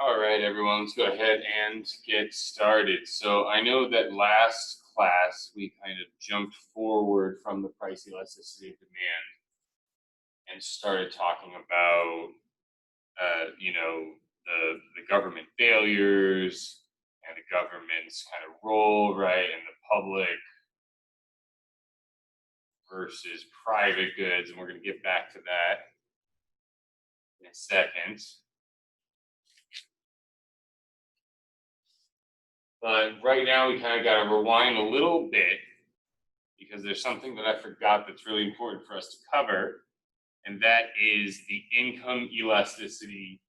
All right, everyone, let's go ahead and get started. So I know that last class we kind of jumped forward from the price elasticity of demand and started talking about, the government failures and the government's kind of role, right, and the public versus private goods, and we're going to get back to that in a second. But right now we kind of got to rewind a little bit because there's something that I forgot that's really important for us to cover, and that is the income elasticity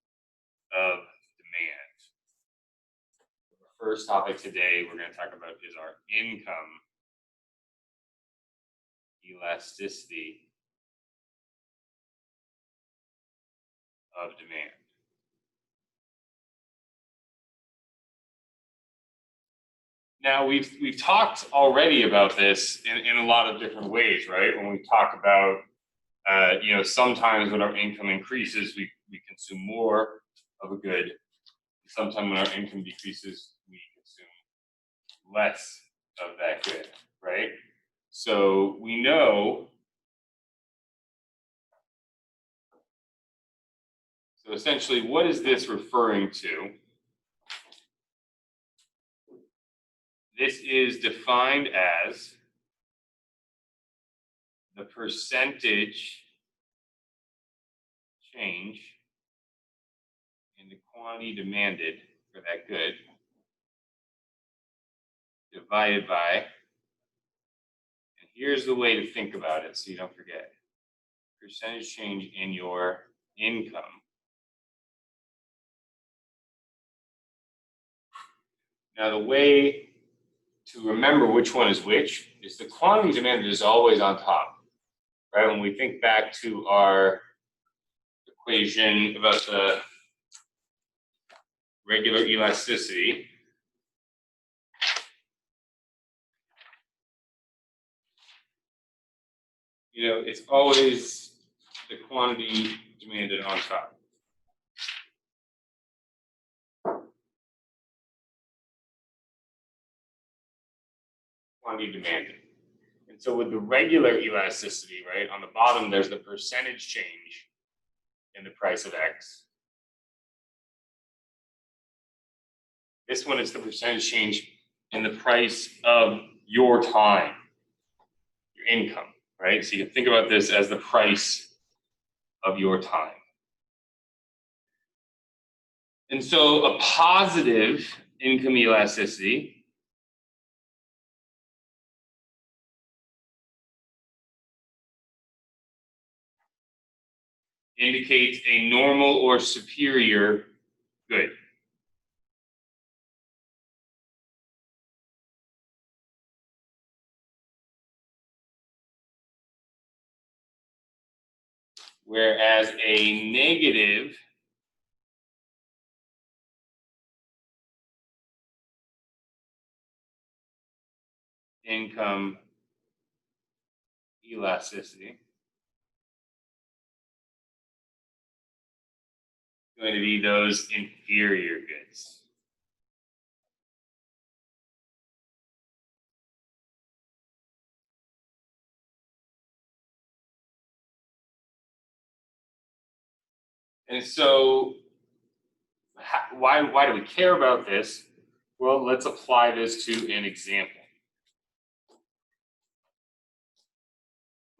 of demand. The first topic today we're going to talk about is our income elasticity of demand. Now we've talked already about this in a lot of different ways, right? When we talk about sometimes when our income increases, we consume more of a good. Sometimes when our income decreases, we consume less of that good, right? So we know. So essentially, what is this referring to? This is defined as the percentage change in the quantity demanded for that good divided by, and here's the way to think about it so you don't forget, percentage change in your income Now, the way to remember which one is which is the quantity demanded is always on top, right? When we think back to our equation about the regular elasticity, it's always the quantity demanded on top. Quantity demanded. And so with the regular elasticity, right, on the bottom, there's the percentage change in the price of X. This one is the percentage change in the price of your time, your income, right? So you can think about this as the price of your time. And so a positive income elasticity indicates a normal or superior good. Whereas a negative income elasticity is going to be those inferior goods. And so why do we care about this? Well, let's apply this to an example.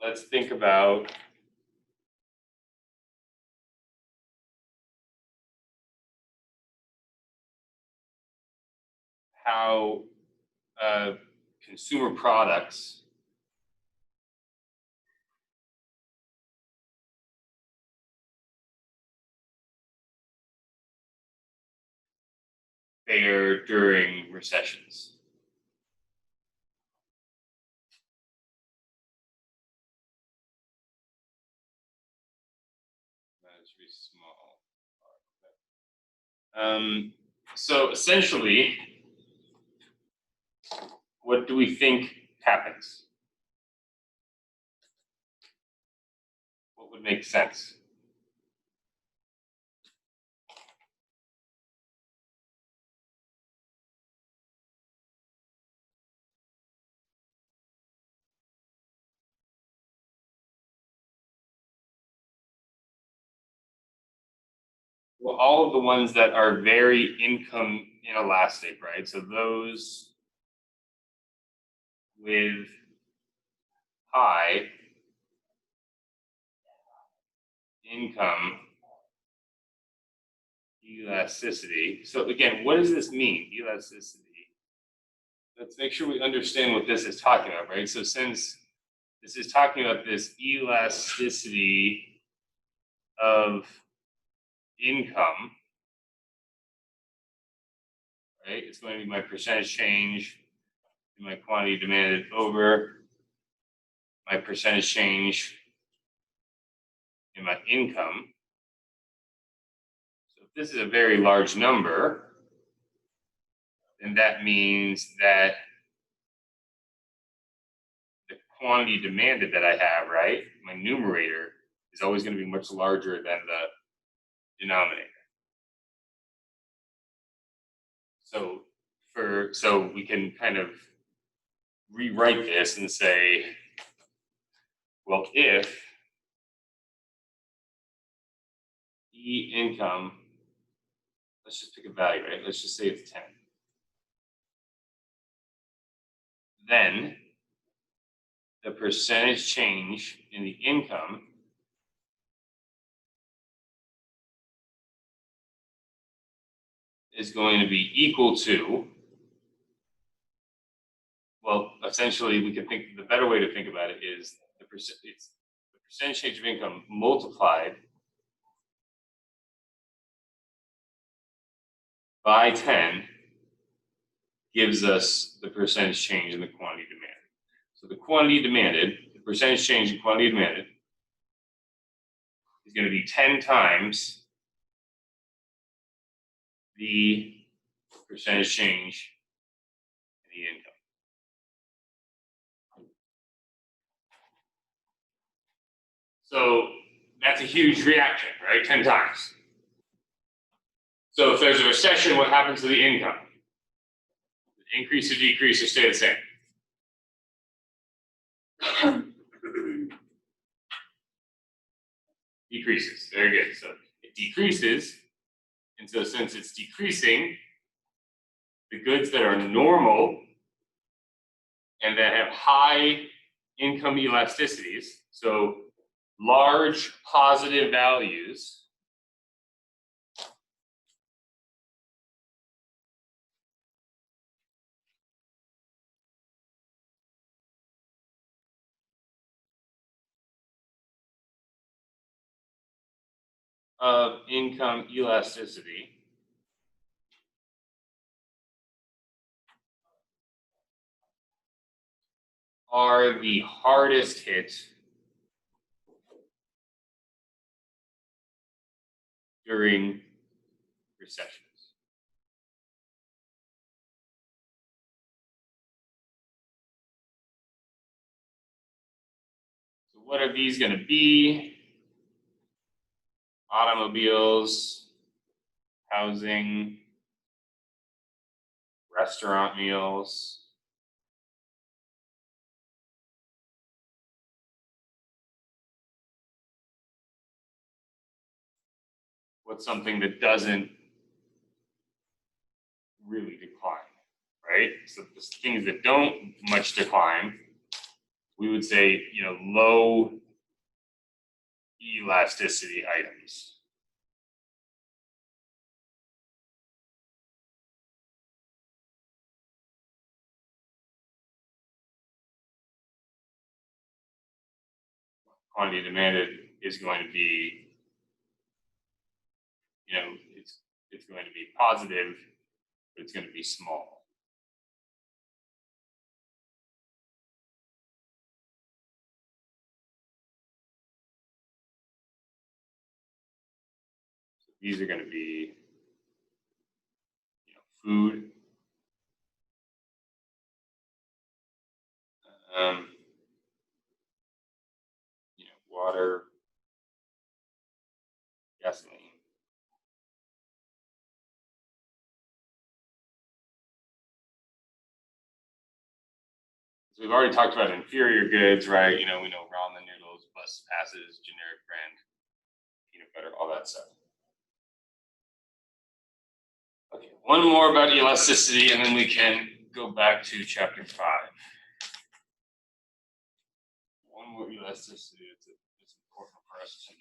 Let's think about how consumer products fare during recessions. That's really small. So essentially, what do we think happens? What would make sense? Well, all of the ones that are very income inelastic, right? So those with high income elasticity. So again, what does this mean, elasticity? Let's make sure we understand what this is talking about, right? So since this is talking about this elasticity of income, right? It's going to be my percentage change in my quantity demanded over my percentage change in my income. So if this is a very large number, then that means that the quantity demanded that I have, right, my numerator is always going to be much larger than the denominator. So we can kind of rewrite this and say, well, if E income, let's just pick a value, right? Let's just say it's 10. Then the percentage change in the income is going to be equal to, well, essentially we can think, the better way to think about it is the percentage change of income multiplied by 10 gives us the percentage change in the quantity demanded. So the quantity demanded, the percentage change in quantity demanded is going to be 10 times the percentage change in the income. So that's a huge reaction, right? 10 times. So if there's a recession, what happens to the income? Increase or decrease or stay the same? Decreases. Very good. So it decreases. And so since it's decreasing, the goods that are normal and that have high income elasticities, so large positive values, of income elasticity are the hardest hit during recessions. So what are these going to be? Automobiles, housing, restaurant meals. What's something that doesn't really decline, right? So the things that don't much decline, we would say, low elasticity items. Quantity demanded is going to be, it's going to be positive, but it's going to be small. So these are going to be, food, water, gasoline. So we've already talked about inferior goods, right? We know ramen noodles, bus passes, generic brand, peanut butter, all that stuff. One more about elasticity, and then we can go back to chapter 5. One more elasticity. It's important for us to know.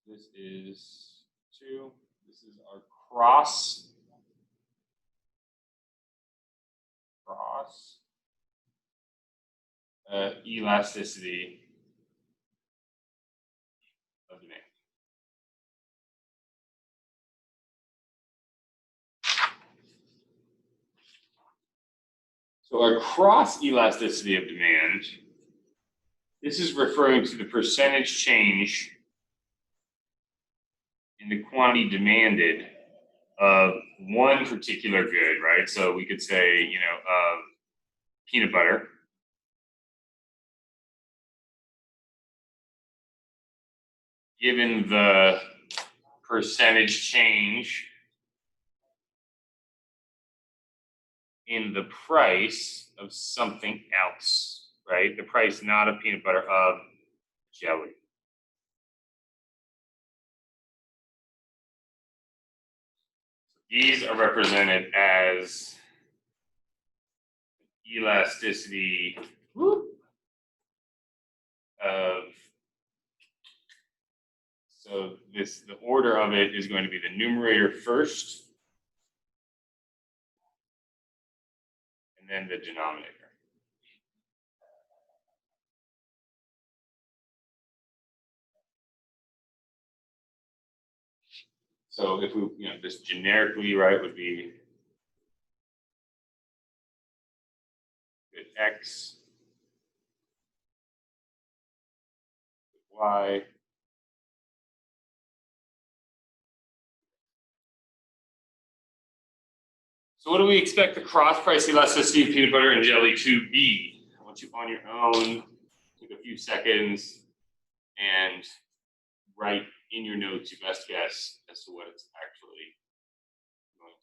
This is 2. This is our cross elasticity of demand. So our cross elasticity of demand, this is referring to the percentage change in the quantity demanded of one particular good, right? So we could say, of peanut butter. Given the percentage change in the price of something else, right? The price not of peanut butter, of jelly. These are represented as elasticity of, so the order of it is going to be the numerator first, and then the denominator. So if we, this generically, right, would be good X, good Y, so what do we expect the cross price elasticity of peanut butter and jelly to be? I want you on your own, take a few seconds and write in your notes your best guess as to what it's actually going to be.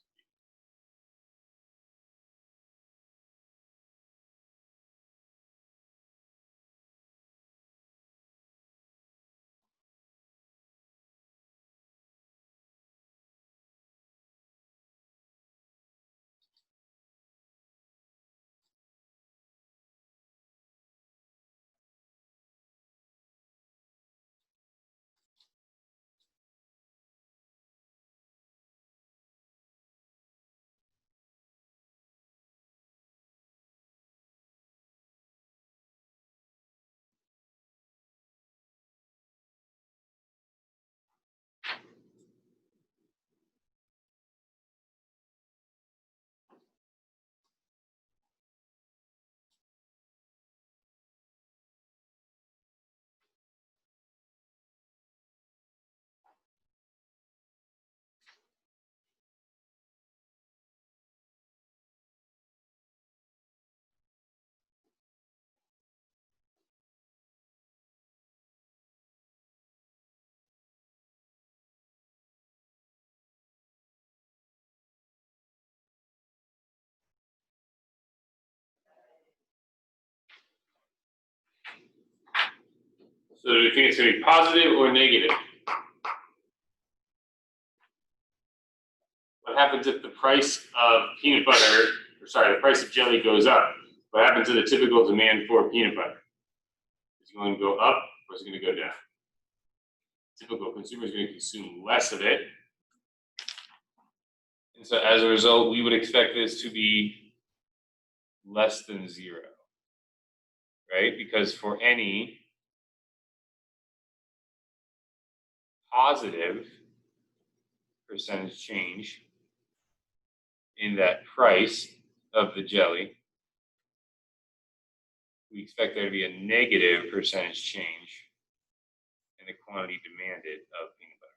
So do we think it's going to be positive or negative? What happens if the price of peanut butter, the price of jelly goes up? What happens to the typical demand for peanut butter? Is it going to go up or is it going to go down? Typical consumer is going to consume less of it. And so as a result, we would expect this to be less than 0, right? Because for any positive percentage change in that price of the jelly, we expect there to be a negative percentage change in the quantity demanded of peanut butter.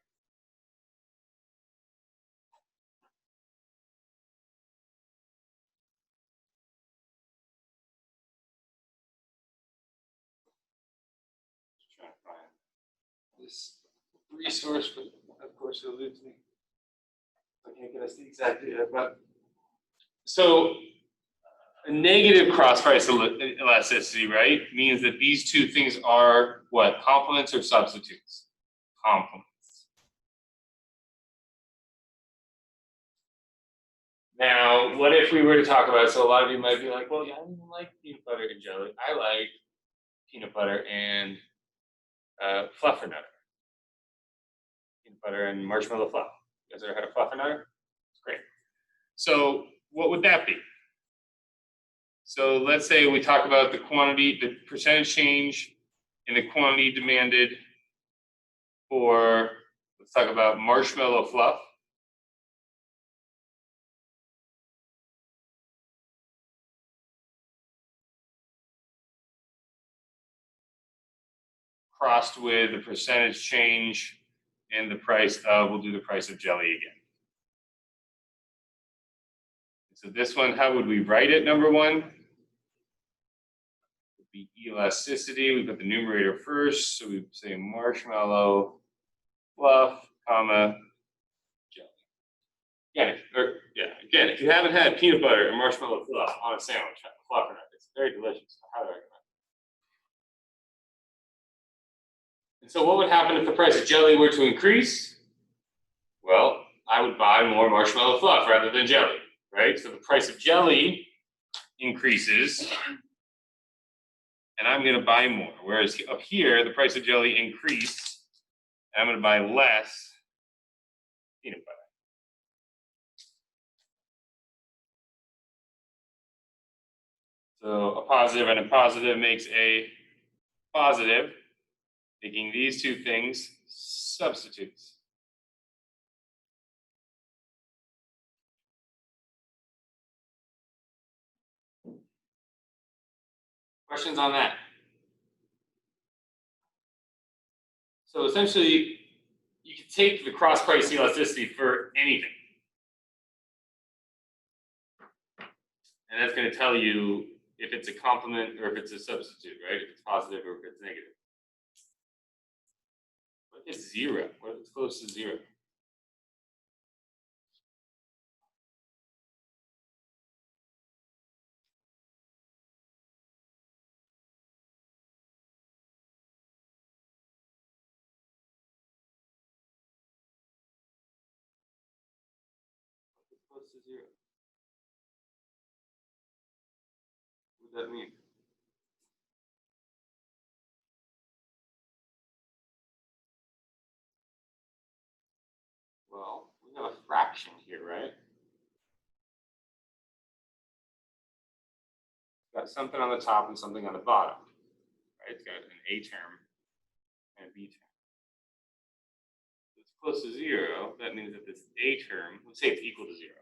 Just trying to find this resource, but of course it eludes me. I can't get us the exact data, but so a negative cross price elasticity, right, means that these two things are what? Complements or substitutes? complements. Now, what if we were to talk about, so a lot of you might be like, well, yeah, I don't even like peanut butter and jelly. I like peanut butter and fluffernutter. Peanut butter and marshmallow fluff. You guys ever had a fluffernutter? It's great. So what would that be? So let's say we talk about the quantity, the percentage change in the quantity demanded for, let's talk about marshmallow fluff. Crossed with the percentage change in the price of, we'll do the price of jelly again. So this one, how would we write it, number one? Would be elasticity. We put the numerator first, so we say marshmallow fluff, comma, jelly. Again, if you haven't had peanut butter and marshmallow fluff on a sandwich, fluffernutter, it's very delicious. I highly recommend it. And so what would happen if the price of jelly were to increase? Well, I would buy more marshmallow fluff rather than jelly, right? So the price of jelly increases, and I'm going to buy more. Whereas up here, the price of jelly increased, and I'm going to buy less peanut butter. So a positive and a positive makes a positive, making these two things substitutes. Questions on that? So essentially, you can take the cross price elasticity for anything. And that's going to tell you if it's a complement or if it's a substitute, right? If it's positive or if it's negative. What if it's zero? What if it's close to zero? Close to zero. What does that mean? Well, we have a fraction here, right? Got something on the top and something on the bottom, right? It's got an A term and a B term. It's close to zero. That means that this A term, let's say it's equal to zero.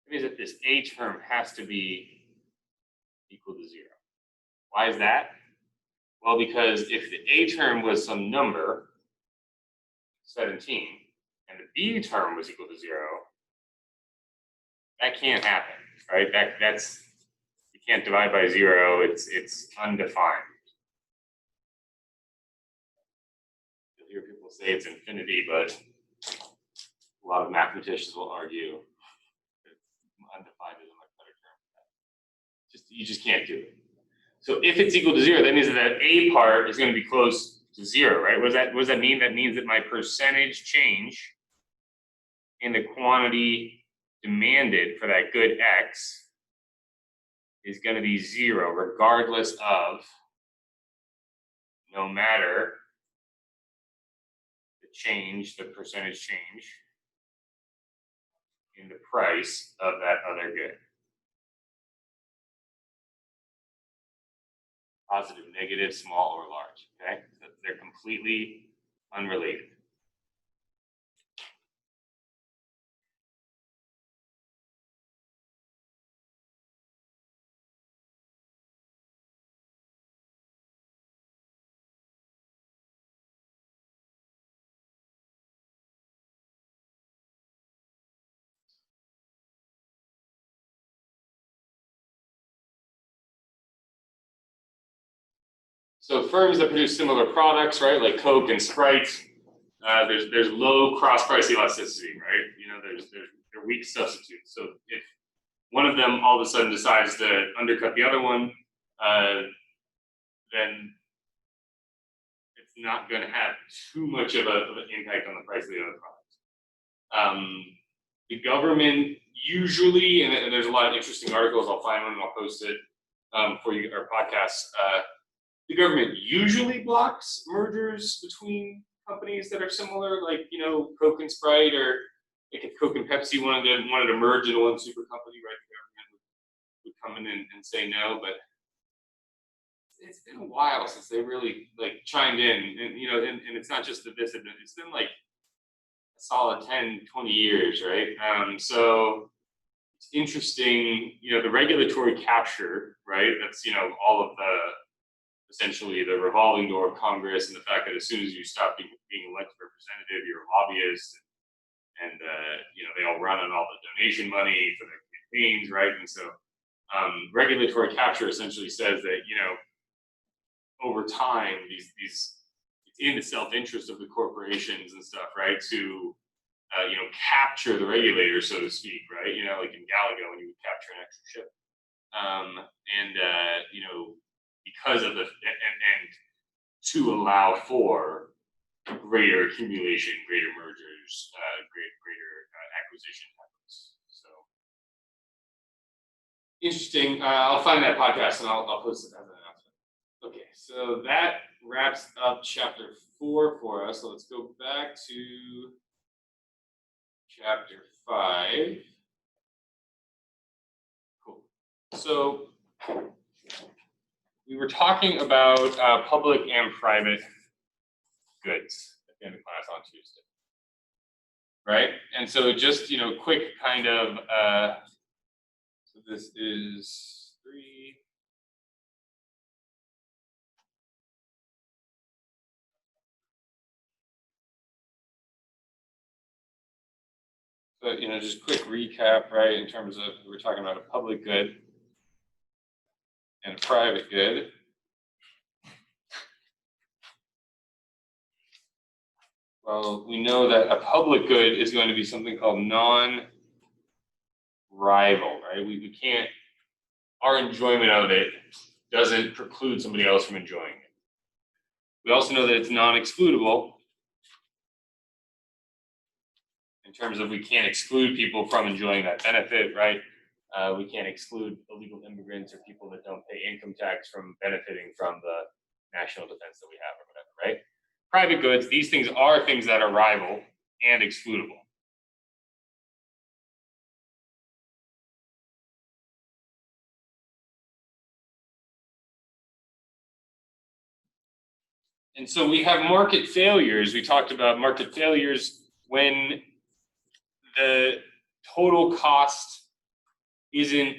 That means that this A term has to be equal to zero. Why is that? Well, because if the A term was some number, 17, and the B term was equal to zero, that can't happen, right? That's, you can't divide by zero, it's undefined. You'll hear people say it's infinity, but a lot of mathematicians will argue that undefined is a much better term. You just can't do it. So if it's equal to zero, that means that that A part is going to be close to zero, right? What does that mean? That means that my percentage change in the quantity demanded for that good X is going to be zero, regardless of, no matter the change, the percentage change in the price of that other good. Positive, negative, small, or large, okay? So they're completely unrelated. So firms that produce similar products, right, like Coke and Sprite, there's low cross price elasticity, right? You know, they're weak substitutes. So if one of them all of a sudden decides to undercut the other one, then not going to have too much of an impact on the price of the other products. The government usually, and there's a lot of interesting articles, I'll find one and I'll post it for you, our podcast. The government usually blocks mergers between companies that are similar, like, you know, Coke and Sprite, or like if Coke and Pepsi wanted to merge into one super company, right? The government would come in and say no, but it's been a while since they really like chimed in, and you know, and it's not just this, it's been like a solid 10, 20 years, right? So it's interesting, you know, the regulatory capture, right? That's, you know, all of the, essentially the revolving door of Congress, and the fact that as soon as you stop being elected representative, you're a lobbyist, and you know, they all run on all the donation money for their campaigns, right? And so regulatory capture essentially says that, you know, over time, these it's in the self-interest of the corporations and stuff, right, to you know, capture the regulator, so to speak, right? You know, like in Galago, when you would capture an extra ship, and you know, because of the and to allow for greater accumulation, greater mergers, greater acquisition efforts. So interesting. I'll find that podcast and I'll post it as an announcement. Okay, so that wraps up chapter 4 for us. So let's go back to chapter 5. Cool. So we were talking about public and private goods at the end of class on Tuesday, right? And so just, you know, quick kind of, so this is 3. But, you know, just quick recap, right, in terms of, we're talking about a public good and a private good. Well, we know that a public good is going to be something called non-rival, right? We can't, our enjoyment of it doesn't preclude somebody else from enjoying it. We also know that it's non-excludable, in terms of we can't exclude people from enjoying that benefit, right? We can't exclude illegal immigrants or people that don't pay income tax from benefiting from the national defense that we have or whatever, right? Private goods, these things are things that are rival and excludable. And so we have market failures. We talked about market failures when the total cost isn't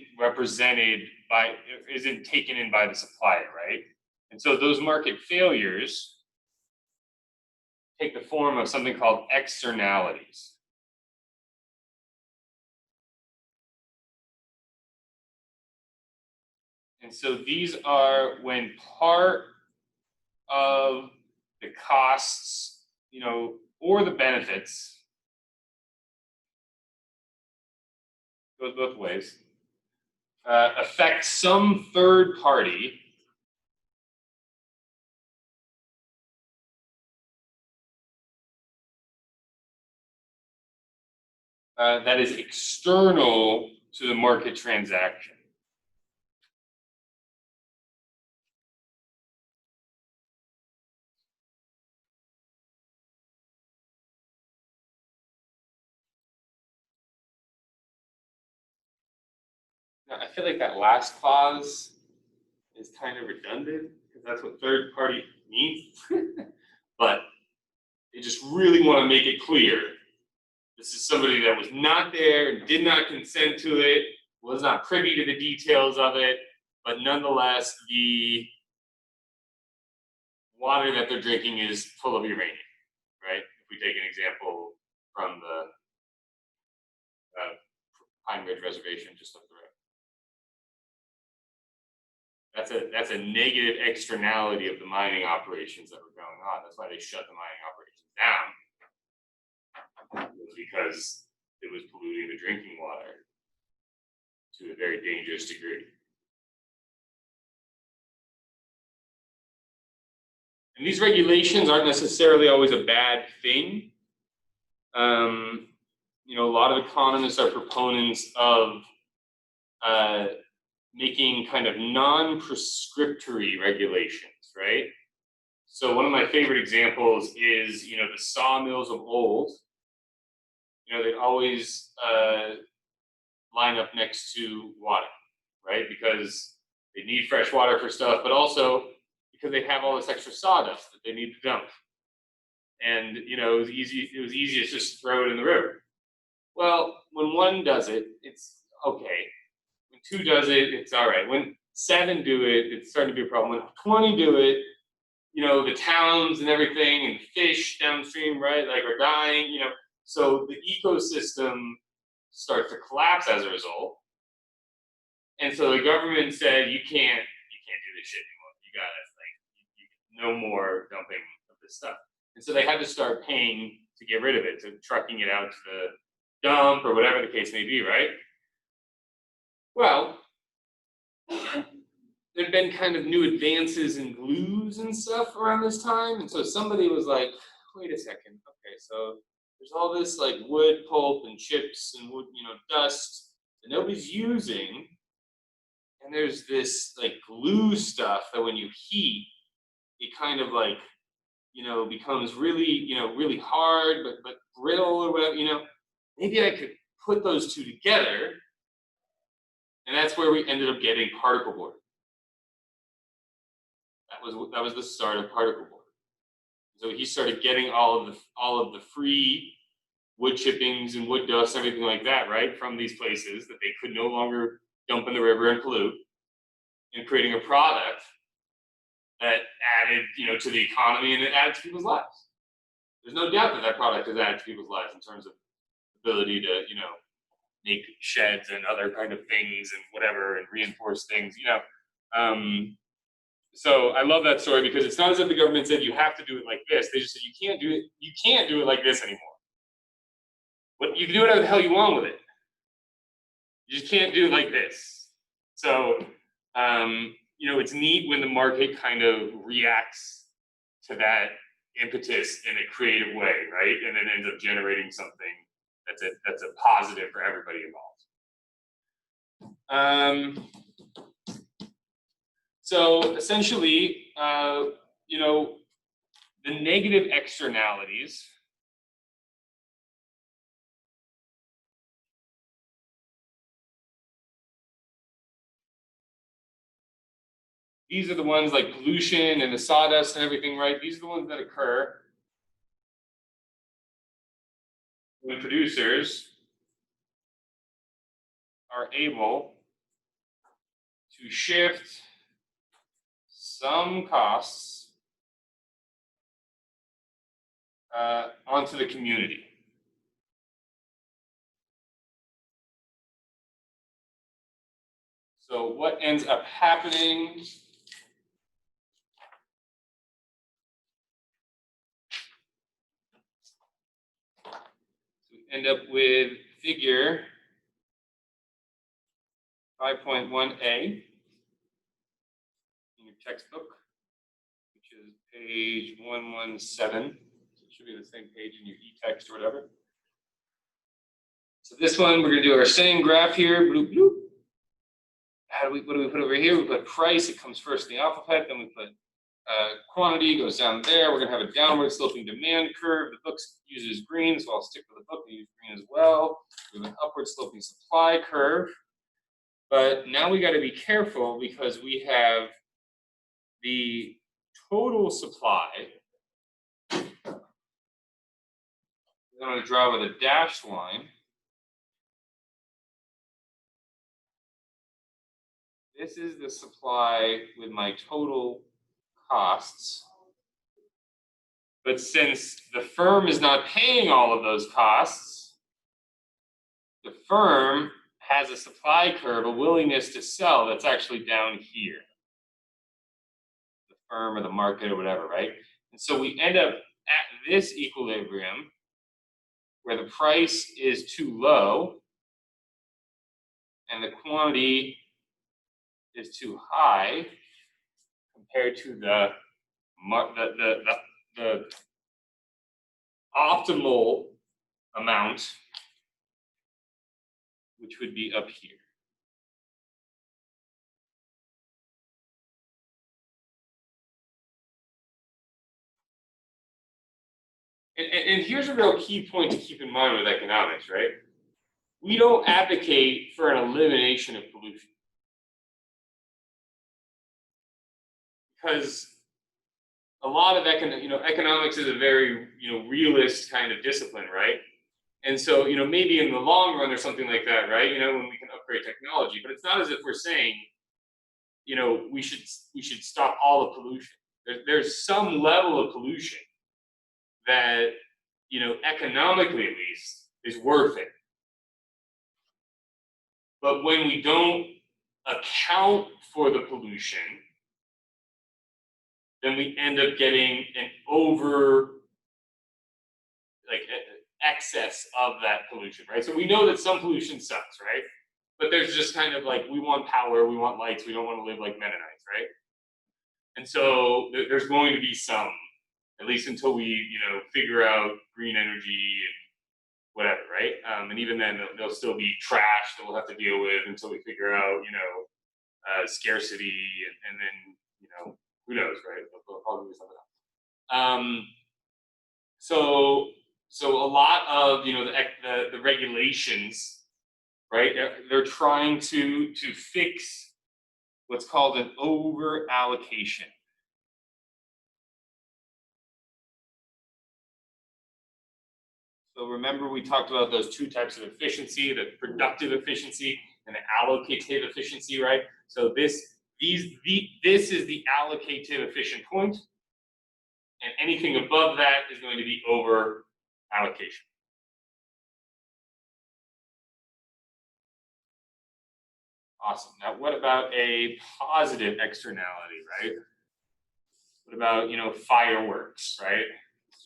taken in by the supplier, right? And so those market failures take the form of something called externalities. And so these are when part of the costs, you know, or the benefits, goes both ways, affect some third party that is external to the market transaction. Now, I feel like that last clause is kind of redundant because that's what third party means. But they just really want to make it clear. This is somebody that was not there, did not consent to it, was not privy to the details of it, but nonetheless, the water that they're drinking is full of uranium, right? If we take an example from the Pine Ridge Reservation just up the road. That's a negative externality of the mining operations that were going on. That's why they shut the mining operations down. It was because it was polluting the drinking water to a very dangerous degree. And these regulations aren't necessarily always a bad thing. You know, a lot of economists are proponents of making kind of non-prescriptory regulations, right? So one of my favorite examples is, you know, the sawmills of old. You know, they'd always line up next to water, right? Because they need fresh water for stuff, but also because they have all this extra sawdust that they need to dump. And you know, it was easy to just throw it in the river. Well, when one does it, it's okay. When two does it, it's all right. When seven do it, it's starting to be a problem. When 20 do it, you know, the towns and everything and fish downstream, right, like are dying, you know. So the ecosystem starts to collapse as a result. And so the government said, you can't do this shit anymore. You gotta no more dumping of this stuff. And so they had to start paying to get rid of it, to trucking it out to the dump or whatever the case may be, right? Well, there'd been kind of new advances in glues and stuff around this time. And so somebody was like, wait a second, okay, so there's all this like wood pulp and chips and wood, you know, dust that nobody's using. And there's this like glue stuff that when you heat, it kind of like, you know, becomes really, you know, really hard, but brittle or whatever, you know. Maybe I could put those two together. And that's where we ended up getting particle board. That was the start of particle board. So he started getting all of the free wood chippings and wood dust, everything like that, right, from these places that they could no longer dump in the river and pollute, and creating a product that added, you know, to the economy and it added to people's lives. There's no doubt that that product has added to people's lives in terms of ability to, you know, make sheds and other kind of things and whatever and reinforce things, you know. So I love that story because it's not as if the government said you have to do it like this. They just said you can't do it like this anymore. But you can do whatever the hell you want with it. You just can't do it like this. So you know, it's neat when the market kind of reacts to that impetus in a creative way, right? And it ends up generating something that's a positive for everybody involved. So essentially, you know, the negative externalities these are the ones like pollution and the sawdust and everything, right? These are the ones that occur when producers are able to shift some costs onto the community. So what ends up happening end up with figure 5.1a in your textbook, which is page 117. So it should be the same page in your e-text or whatever. So this one, we're going to do our same graph here. Bloop, bloop. What do we put over here? We put price. It comes first in the alphabet. Then we put quantity goes down there. We're going to have a downward sloping demand curve. The book uses green, so I'll stick with the book and use green as well. We have an upward sloping supply curve. But now we got to be careful because we have the total supply. I'm going to draw with a dashed line. This is the supply with my total costs. But since the firm is not paying all of those costs, the firm has a supply curve, a willingness to sell that's actually down here. The firm or the market or whatever, right? And so we end up at this equilibrium where the price is too low and the quantity is too high compared to the the optimal amount, which would be up here. And here's a real key point to keep in mind with economics, right? We don't advocate for an elimination of pollution. Because a lot of economics is a very, realist kind of discipline, right? And so, maybe in the long run or something like that, right? When we can upgrade technology, but it's not as if we're saying, we should stop all the pollution. There's some level of pollution that, economically at least, is worth it. But when we don't account for the pollution, then we end up getting an excess of that pollution, right? So we know that some pollution sucks, right? But there's just kind of like, we want power, we want lights, we don't want to live like Mennonites, right? And so there's going to be some, at least until we, figure out green energy and whatever, right? And even then, there'll still be trash that we'll have to deal with until we figure out, scarcity, and then, who knows, right? There'll probably be something else. So a lot of, the regulations, right? They're trying to fix what's called an over allocation. So remember, we talked about those two types of efficiency: the productive efficiency and the allocative efficiency, right? So this is the allocative efficient point, and anything above that is going to be over allocation. Awesome. Now, what about a positive externality, right? What about, fireworks, right?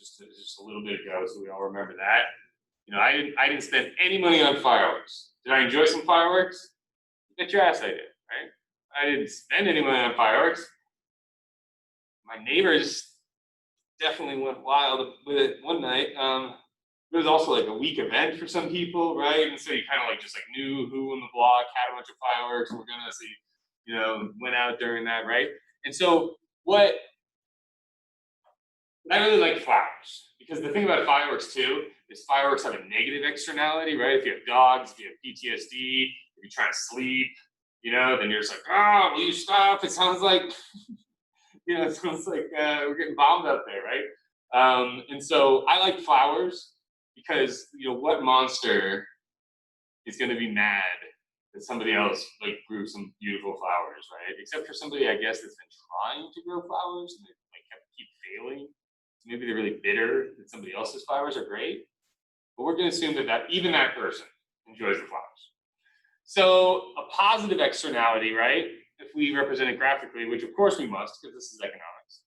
It's just a little bit ago, so we all remember that. I didn't spend any money on fireworks. Did I enjoy some fireworks? Bet your ass I did, right? I didn't spend any money on fireworks. My neighbors definitely went wild with it one night. It was also like a week event for some people, right? And so you kind of just knew who in the block had a bunch of fireworks and we're gonna see, went out during that, right? And so I really like flowers, because the thing about fireworks too is fireworks have a negative externality, right? If you have dogs, if you have PTSD, if you're trying to sleep, then you're just like, oh, will you stop? It sounds like, it sounds like we're getting bombed up there, right? And so I like flowers because, what monster is going to be mad that somebody else grew some beautiful flowers, right? Except for somebody, I guess, that's been trying to grow flowers and they keep failing. Maybe they're really bitter that somebody else's flowers are great, but we're going to assume that even that person enjoys the flowers. So a positive externality, right? If we represent it graphically, which of course we must, because this is economics.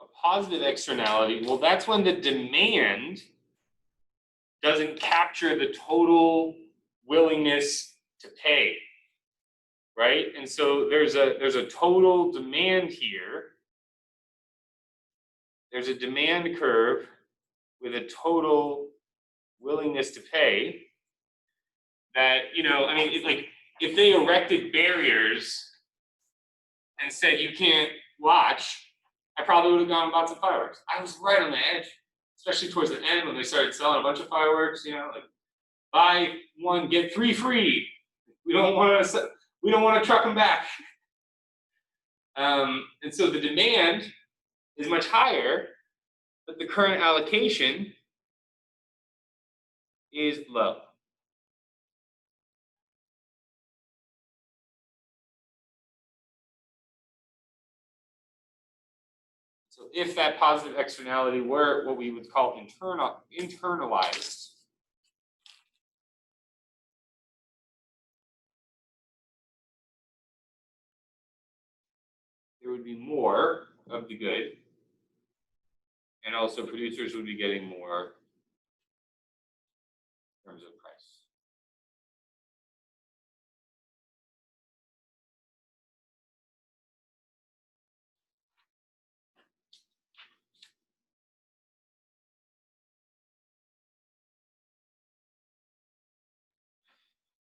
A positive externality, well, that's when the demand doesn't capture the total willingness to pay, right? And so there's a total demand here. There's a demand curve with a total willingness to pay that, if they erected barriers and said you can't watch, I probably would have gone and bought some fireworks. I was right on the edge, especially towards the end when they started selling a bunch of fireworks, buy one, get three free. We don't want to truck them back. And so the demand is much higher, but the current allocation is low. So if that positive externality were what we would call internalized, there would be more of the good, and also producers would be getting more terms of price.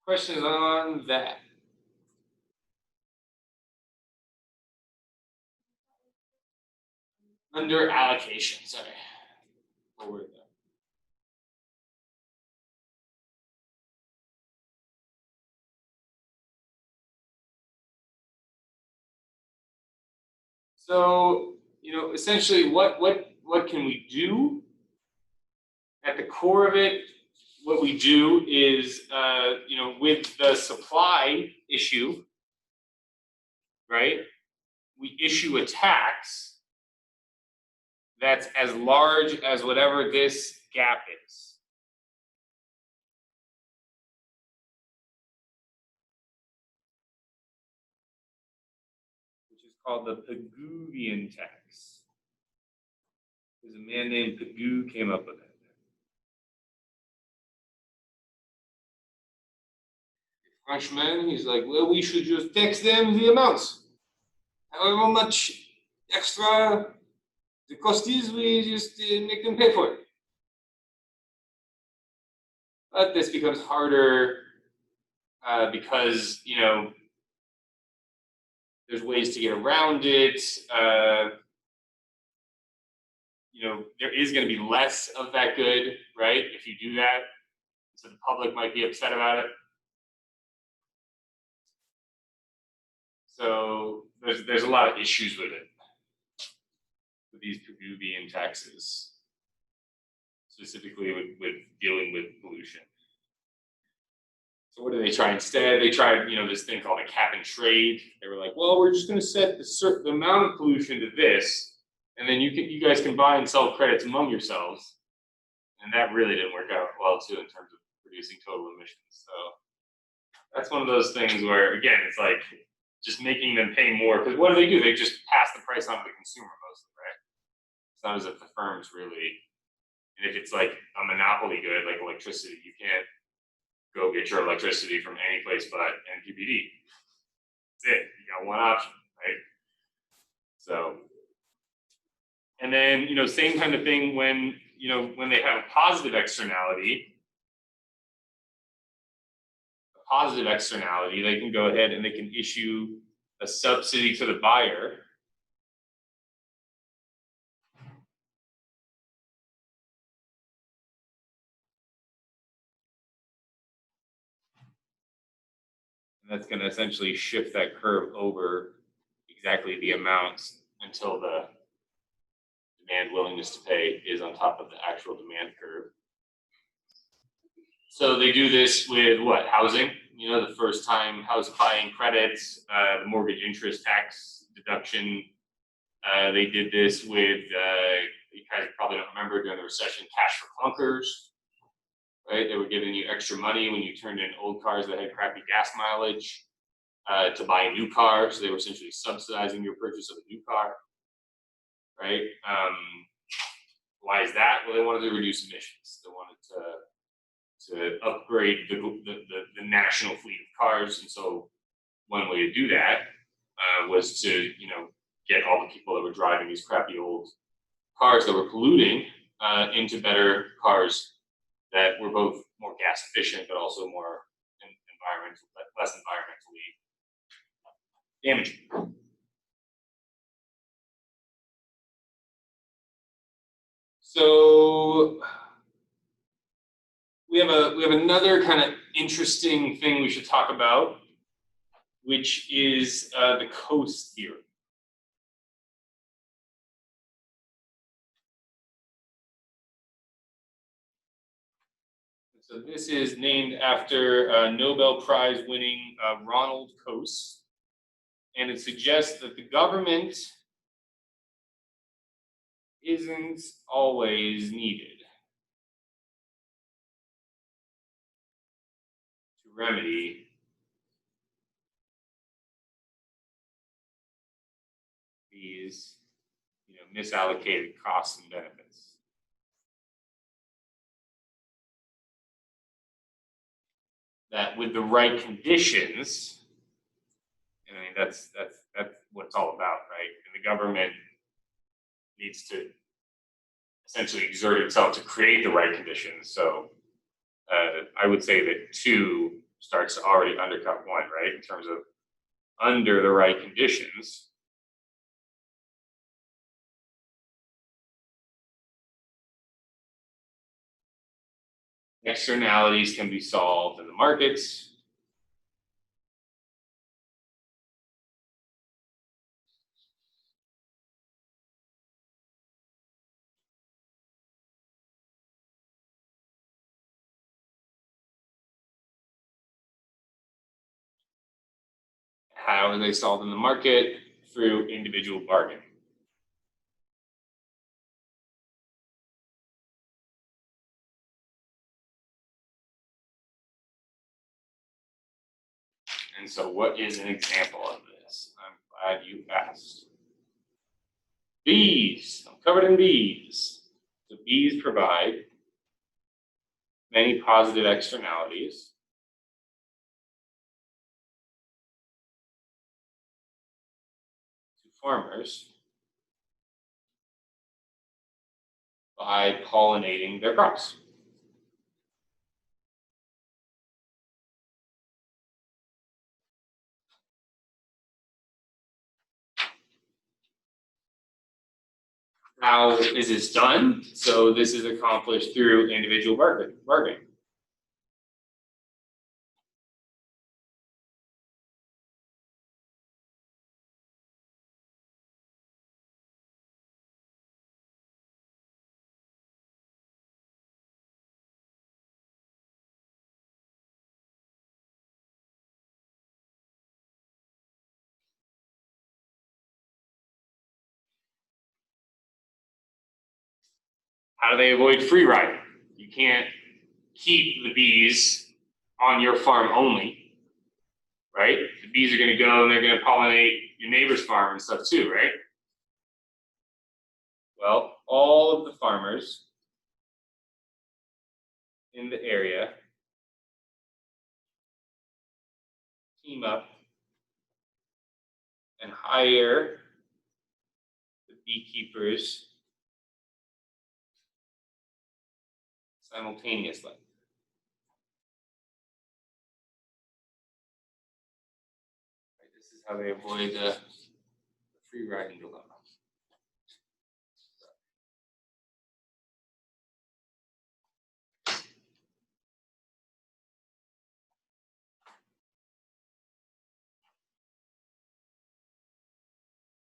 Questions on that? Under allocation, sorry. What were they? So, essentially what can we do? At the core of it, what we do is, with the supply issue, right? We issue a tax that's as large as whatever this gap is. Which is called the Pigouvian tax. There's a man named Pigou came up with it. Frenchman, he's like, well, we should just tax them the amounts. However much extra the cost is, we just make them pay for it. But this becomes harder because, there's ways to get around it. There is going to be less of that good, right? If you do that, so the public might be upset about it. So there's a lot of issues with it, with these Pigouvian taxes, specifically with dealing with pollution. So what do they try instead? They tried, this thing called a cap and trade. They were like, well, we're just going to set the amount of pollution to this, and then you guys can buy and sell credits among yourselves. And that really didn't work out well too in terms of reducing total emissions. So that's one of those things where, again, it's like just making them pay more, because what do? They just pass the price on to the consumer mostly, right? It's not as if the firms really, and if it's like a monopoly good like electricity, you can't go get your electricity from any place but NPPD. That's it. You got one option, right? So, and then same kind of thing when when they have a positive externality, they can go ahead and they can issue a subsidy to the buyer. And that's going to essentially shift that curve over exactly the amounts until the demand willingness to pay is on top of the actual demand curve. So they do this with what? Housing, the first time house buying credits, the mortgage interest tax deduction. They did this with, you guys probably don't remember, during the recession, cash for clunkers, right? They were giving you extra money when you turned in old cars that had crappy gas mileage to buy a new car. So they were essentially subsidizing your purchase of a new car, right? Why is that? Well, they wanted to reduce emissions. They wanted to upgrade the national fleet of cars. And so one way to do that was to, get all the people that were driving these crappy old cars that were polluting into better cars that were both more gas efficient, but also more less environmentally damaging. So we have another kind of interesting thing we should talk about, which is the coast theory. So this is named after Nobel Prize winning Ronald Coase, and it suggests that the government isn't always needed to remedy these, misallocated costs and benefits. that with the right conditions, and I mean that's what it's all about, right? And the government needs to essentially exert itself to create the right conditions. So I would say that 2 starts to already undercut 1, right? In terms of under the right conditions. Externalities can be solved in the markets. How are they solved in the market? Through individual bargaining. And so what is an example of this? I'm glad you asked. Bees. I'm covered in bees. So bees provide many positive externalities to farmers by pollinating their crops. How is this done? So this is accomplished through individual bargaining. How do they avoid free riding? You can't keep the bees on your farm only, right? The bees are going to go and they're going to pollinate your neighbor's farm and stuff too, right? Well, all of the farmers in the area team up and hire the beekeepers simultaneously. This is how they avoid the free riding dilemma.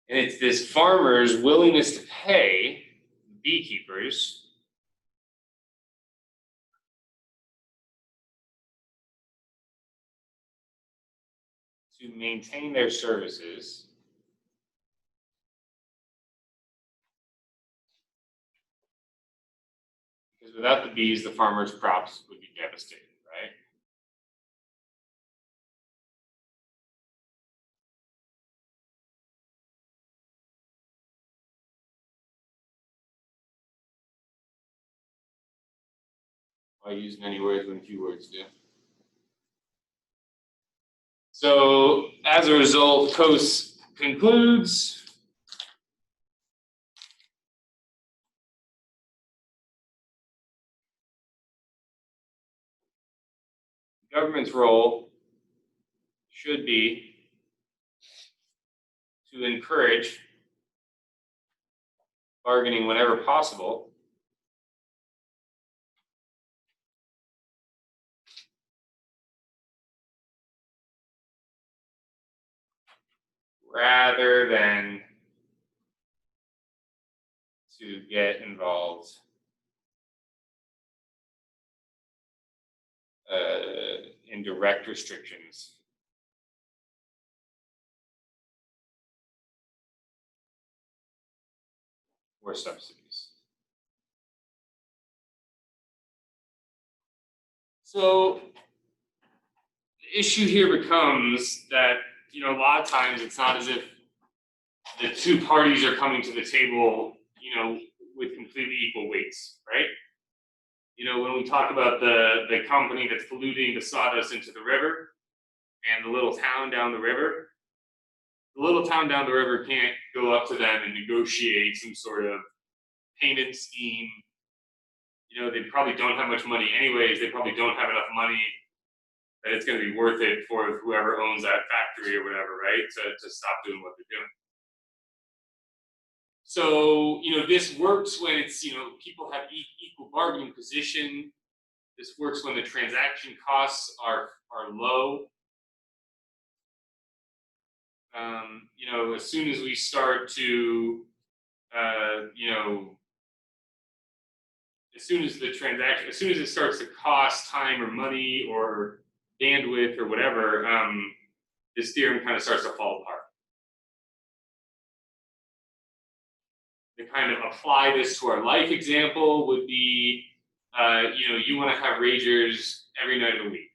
And it's this farmer's willingness to pay beekeepers to maintain their services because without the bees, the farmer's crops would be devastated, right? Why use many words when few words do? So as a result, Coase concludes the government's role should be to encourage bargaining whenever possible rather than to get involved in direct restrictions or subsidies. So the issue here becomes that, you know, a lot of times it's not as if the 2 parties are coming to the table, you know, with completely equal weights, right? when we talk about the company that's polluting the sawdust into the river and the little town down the river, can't go up to them and negotiate some sort of payment scheme. They probably don't have much money anyways. They probably don't have enough money that it's going to be worth it for whoever owns that factory or whatever, right? To stop doing what they're doing. So, this works when it's, people have equal bargaining position. This works when the transaction costs are low. As soon as we start to, as soon as it starts to cost time or money or bandwidth or whatever, this theorem kind of starts to fall apart. To kind of apply this to our life example would be, you want to have ragers every night of the week,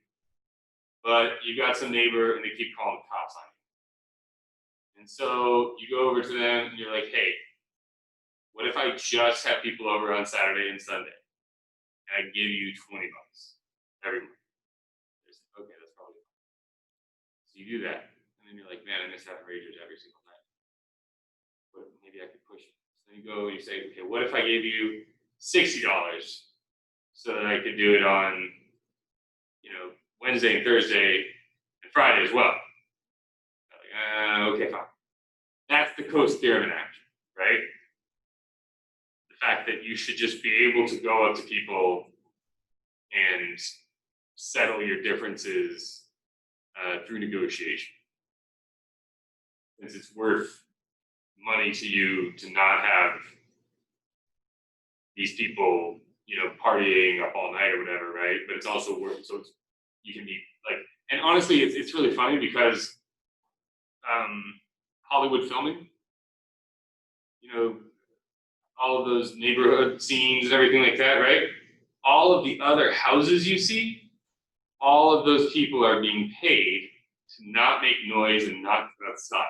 but you got some neighbor and they keep calling the cops on you. And so you go over to them and you're like, hey, what if I just have people over on Saturday and Sunday and I give you $20 every month? Okay, that's probably fine. So you do that, and then you're like, man, I miss having ragers every single night. But maybe I could push it. So you go and you say, okay, what if I gave you $60 so that I could do it on, Wednesday and Thursday and Friday as well? Like, okay, fine. That's the Coase theorem in action, right? The fact that you should just be able to go up to people and settle your differences through negotiation. Since it's worth money to you to not have these people, partying up all night or whatever, right? But it's also worth, so you can be like, and honestly, it's really funny because Hollywood filming, all of those neighborhood scenes and everything like that, right? All of the other houses you see, all of those people are being paid to not make noise and not go outside.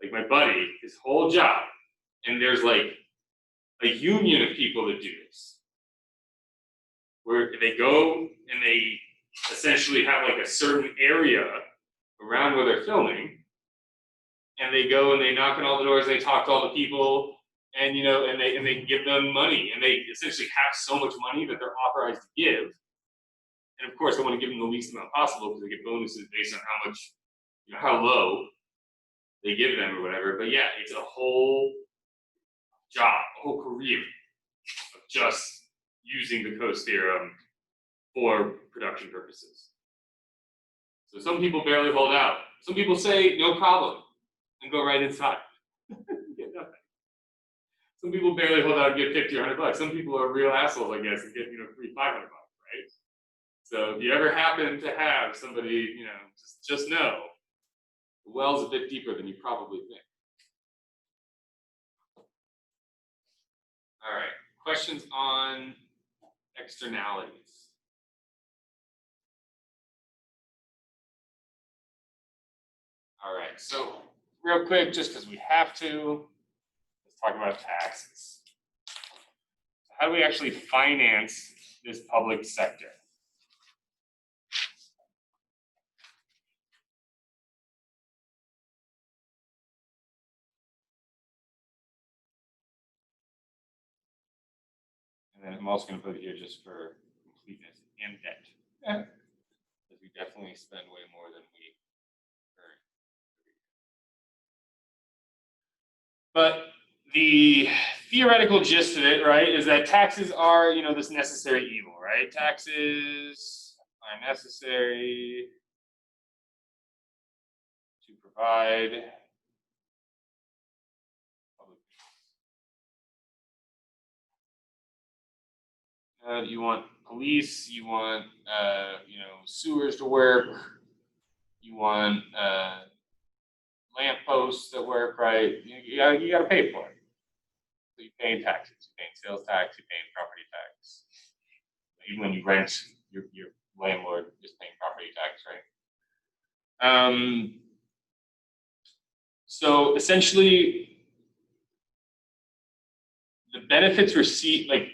Like my buddy, his whole job, and there's like a union of people that do this, where they go and they essentially have like a certain area around where they're filming, and they go and they knock on all the doors, and they talk to all the people, and and they give them money, and they essentially have so much money that they're authorized to give. And of course, they want to give them the least amount possible because they get bonuses based on how much, how low they give them or whatever. But yeah, it's a whole job, a whole career of just using the Coase theorem for production purposes. So some people barely hold out. Some people say no problem and go right inside. Get nothing. Some people barely hold out and get $50 or $100. Some people are real assholes, I guess, and get $300, $500, right? So if you ever happen to have somebody, just know the well's a bit deeper than you probably think. All right, questions on externalities? All right, so real quick, just because we have to, let's talk about taxes. How do we actually finance this public sector? And then I'm also going to put it here just for completeness and debt. Because we definitely spend way more than we earn. But the theoretical gist of it, right, is that taxes are, this necessary evil, right? Taxes are necessary to provide public goods. You want police, you want, sewers to work, you want lamp posts that work, right? You got to pay for it. So you're paying taxes, you're paying sales tax, you're paying property tax. Even when you rent, your landlord is paying property tax, right? So essentially, the benefits received, like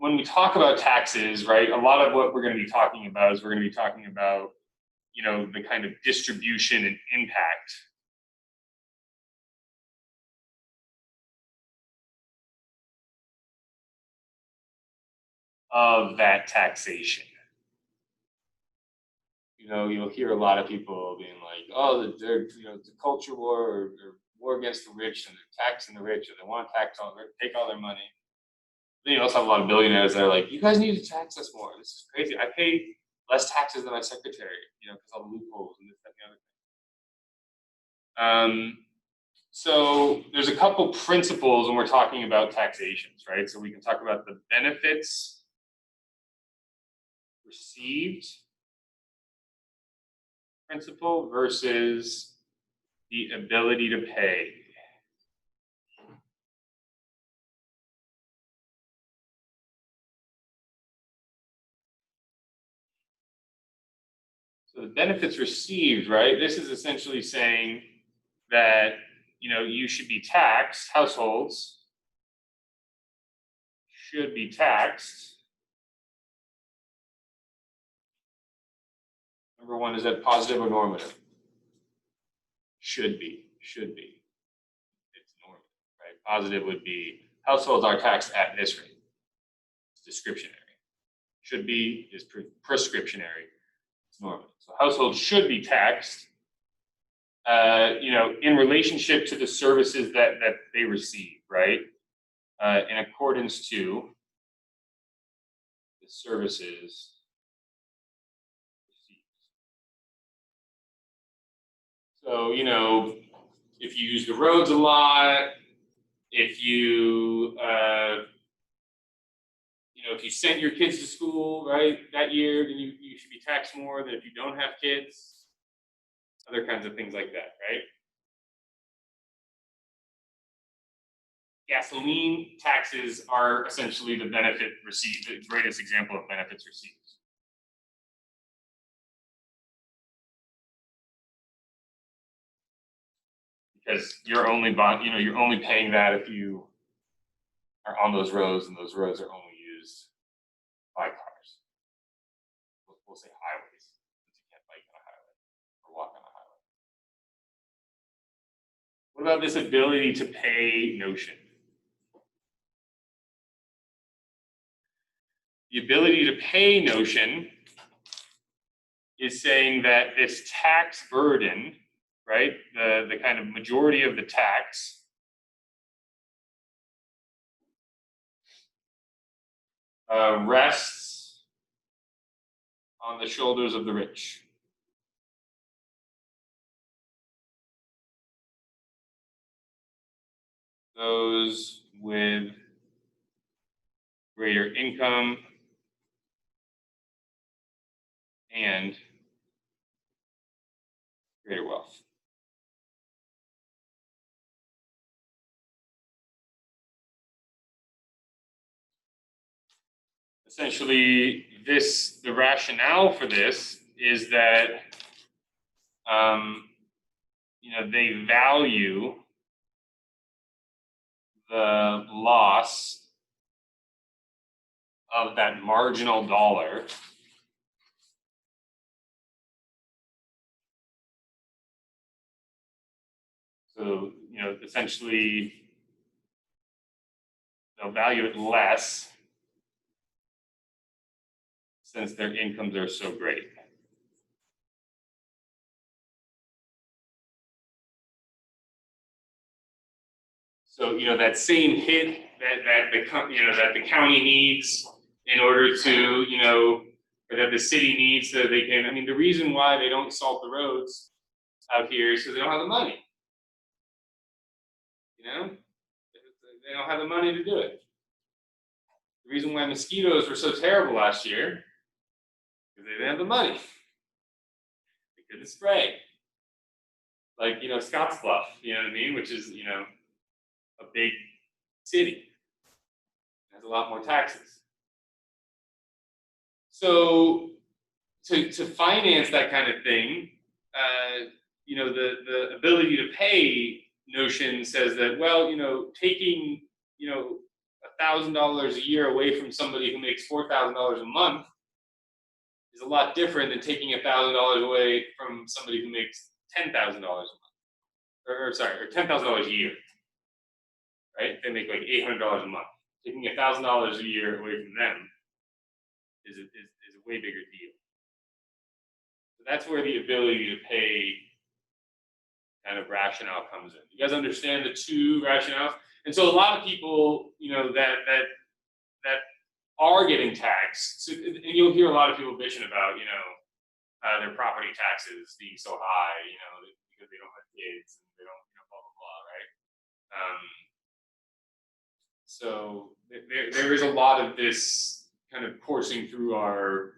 when we talk about taxes, right, a lot of what we're going to be talking about is we're going to be talking about, you know, the kind of distribution and impact of that taxation. You know, you'll hear a lot of people being like, "Oh, they're, you know, it's a culture war or war against the rich, and they're taxing the rich, or they want to tax all, take all their money." Then you also have a lot of billionaires that are like, "You guys need to tax us more. This is crazy. I pay less taxes than my secretary, you know, because all the loopholes and this, that, and the other thing." So there's a couple principles when we're talking about taxations, right? So we can talk about the benefits received principle versus the ability to pay. So the benefits received, right? This is essentially saying that, you know, you should be taxed, households should be taxed. Number one, is that positive or normative? Should be. It's normative, right? Positive would be households are taxed at this rate. It's discretionary. Should be is prescriptionary. It's normative. So households should be taxed, you know, in relationship to the services that they receive, right? In accordance to the services received. So, you know, if you use the roads a lot, if you, you know, if you send your kids to school, right, that year, then you should be taxed more than if you don't have kids. Other kinds of things like that, right? Gasoline taxes are essentially the benefit received, the greatest example of benefits received. Because you're only you know, you're only paying that if you are on those roads, and those roads are only used by cars. We'll say highways, since you can't bike on a highway or walk on a highway. What about this ability to pay notion? The ability to pay notion is saying that this tax burden, right, the kind of majority of the tax rests on the shoulders of the rich. Those with greater income and greater wealth. Essentially, the rationale for this is that, you know, they value the loss of that marginal dollar So, you know, essentially they'll value it less since their incomes are so great. So, you know, that same hit that the county needs in order to, you know, or that the city needs so they can, I mean, the reason why they don't salt the roads out here is because they don't have the money. You know? They don't have the money to do it. The reason why mosquitoes were so terrible last year is they didn't have the money. They couldn't spray. Like, you know, Scottsbluff, you know what I mean? Which is, you know, a big city. It has a lot more taxes. So to finance that kind of thing, you know, the ability to pay notion says that, well, you know, taking, you know, $1,000 a year away from somebody who makes $4,000 a month is a lot different than taking $1,000 away from somebody who makes $10,000 a month, or sorry, or $10,000 a year, right? They make like $800 a month. Taking $1,000 a year away from them is a way bigger deal. So that's where the ability to pay kind of rationale comes in. You guys understand the two rationales? And so a lot of people, you know, that are getting taxed, so, and you'll hear a lot of people bitching about, you know, their property taxes being so high, you know, because they don't have kids and they don't, you know, blah blah blah, right? So there is a lot of this kind of coursing through our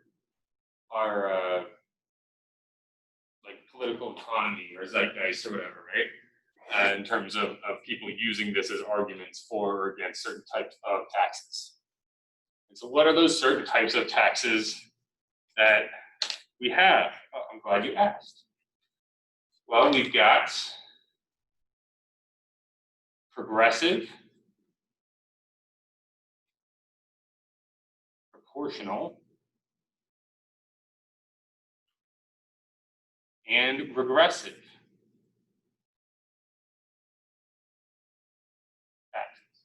like political economy or zeitgeist or whatever, right? In terms of people using this as arguments for or against certain types of taxes. And so what are those certain types of taxes that we have? Oh, I'm glad you asked. Well, we've got progressive, proportional, and regressive taxes.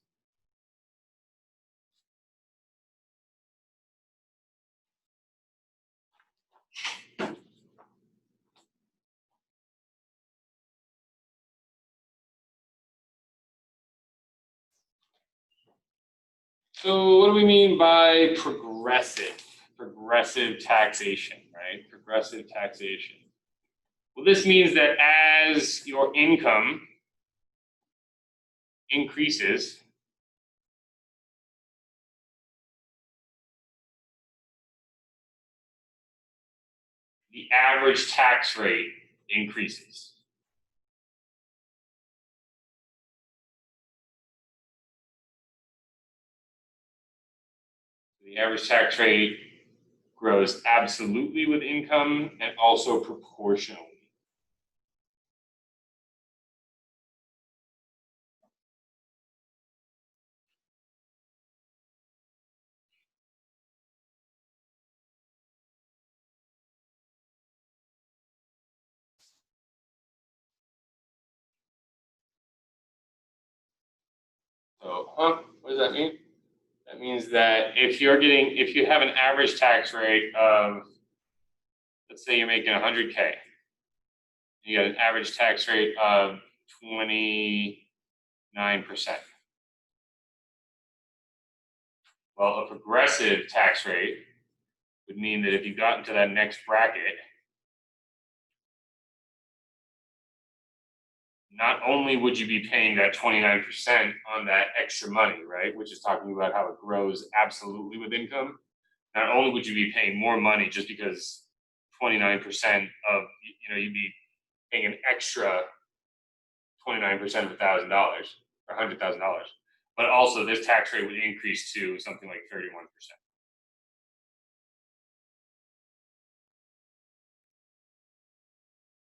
So what do we mean by progressive? Progressive taxation, right? Progressive taxation. Well, this means that as your income increases, the average tax rate increases. The average tax rate grows absolutely with income and also proportionally. So, what does that mean? That means that if you have an average tax rate of, let's say you're making 100K, you got an average tax rate of 29%. Well, a progressive tax rate would mean that if you got into that next bracket, not only would you be paying that 29% on that extra money, right, which is talking about how it grows absolutely with income, not only would you be paying more money just because 29% of, you know, you'd be paying an extra 29% of $1,000 or $100,000, but also this tax rate would increase to something like 31%.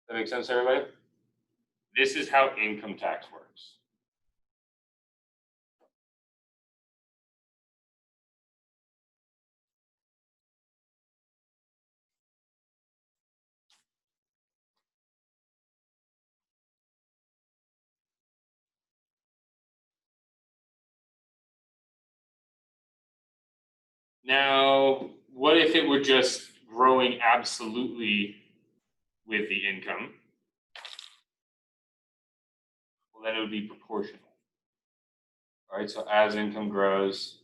That makes sense, everybody? This is how income tax works. Now, what if it were just growing absolutely with the income? Well, then it would be proportional. All right, so as income grows,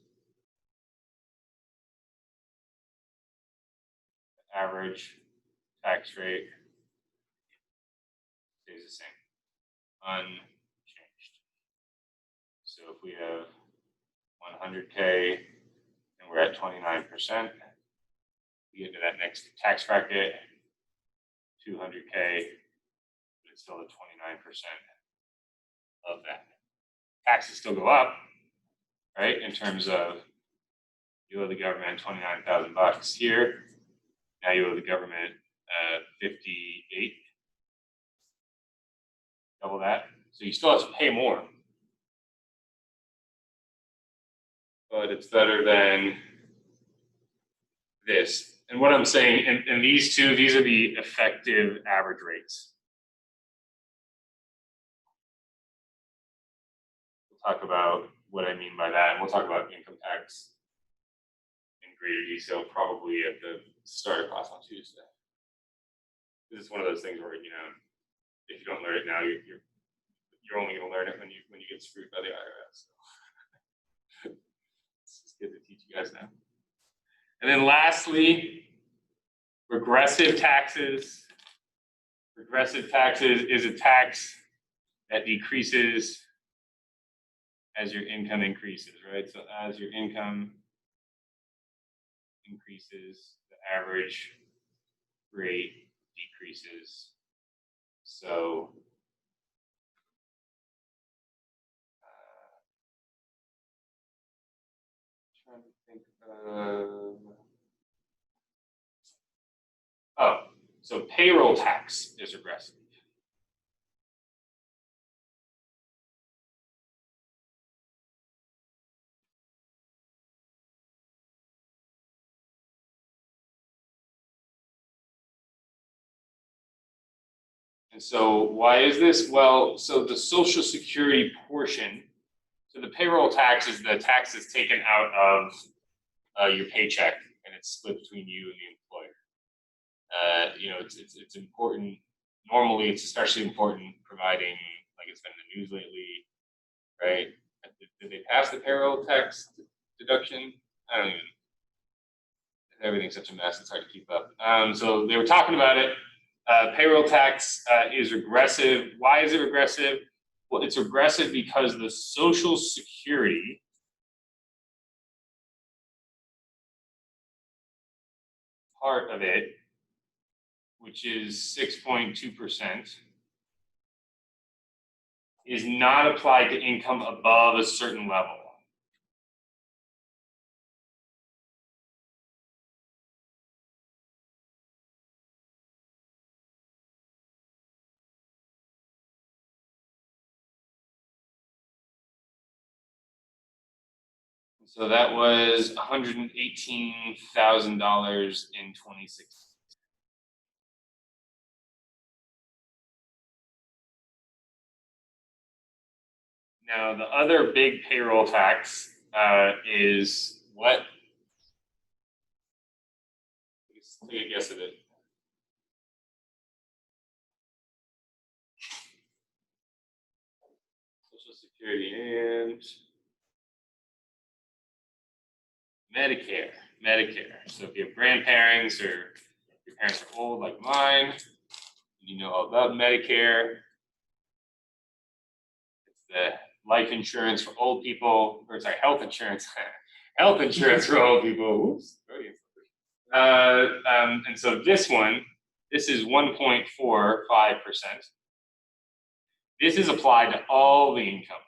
the average tax rate stays the same, unchanged. So if we have 100K and we're at 29%, we get to that next tax bracket, 200K, but it's still at 29% of that. Taxes still go up, right? In terms of you owe the government 29,000 bucks here. Now you owe the government 58, double that. So you still have to pay more. but it's better than this. And what I'm saying, and these two, these are the effective average rates. We'll talk about what I mean by that, and we'll talk about income tax in greater detail probably at the start of class on Tuesday. This is one of those things where, you know, if you don't learn it now, you're only going to learn it when you get screwed by the IRS. So it's good to teach you guys now. And then lastly, regressive taxes. Regressive taxes is a tax that decreases as your income increases, right? So as your income increases, the average rate decreases. So trying to think of, oh, so payroll tax is regressive. And so why is this? Well, so the Social Security portion, so the payroll tax is the tax that's taken out of your paycheck and it's split between you and the employer. You know, it's important. Normally, it's especially important providing, like it's been in the news lately, right? Did they pass the payroll tax deduction? I don't even. Everything's such a mess; it's hard to keep up. So they were talking about it. Payroll tax is regressive. Why is it regressive? Well, it's regressive because the Social Security part of it, which is 6.2%, is not applied to income above a certain level. So that was $118,000 in 2016. Now, the other big payroll tax is what? Let's take a guess at it. Social Security and Medicare. So if you have grandparents or your parents are old like mine, you know all about Medicare. It's the life insurance for old people, or sorry, health insurance. Health insurance for old people. Oops. And so this is 1.45%. This is applied to all the income.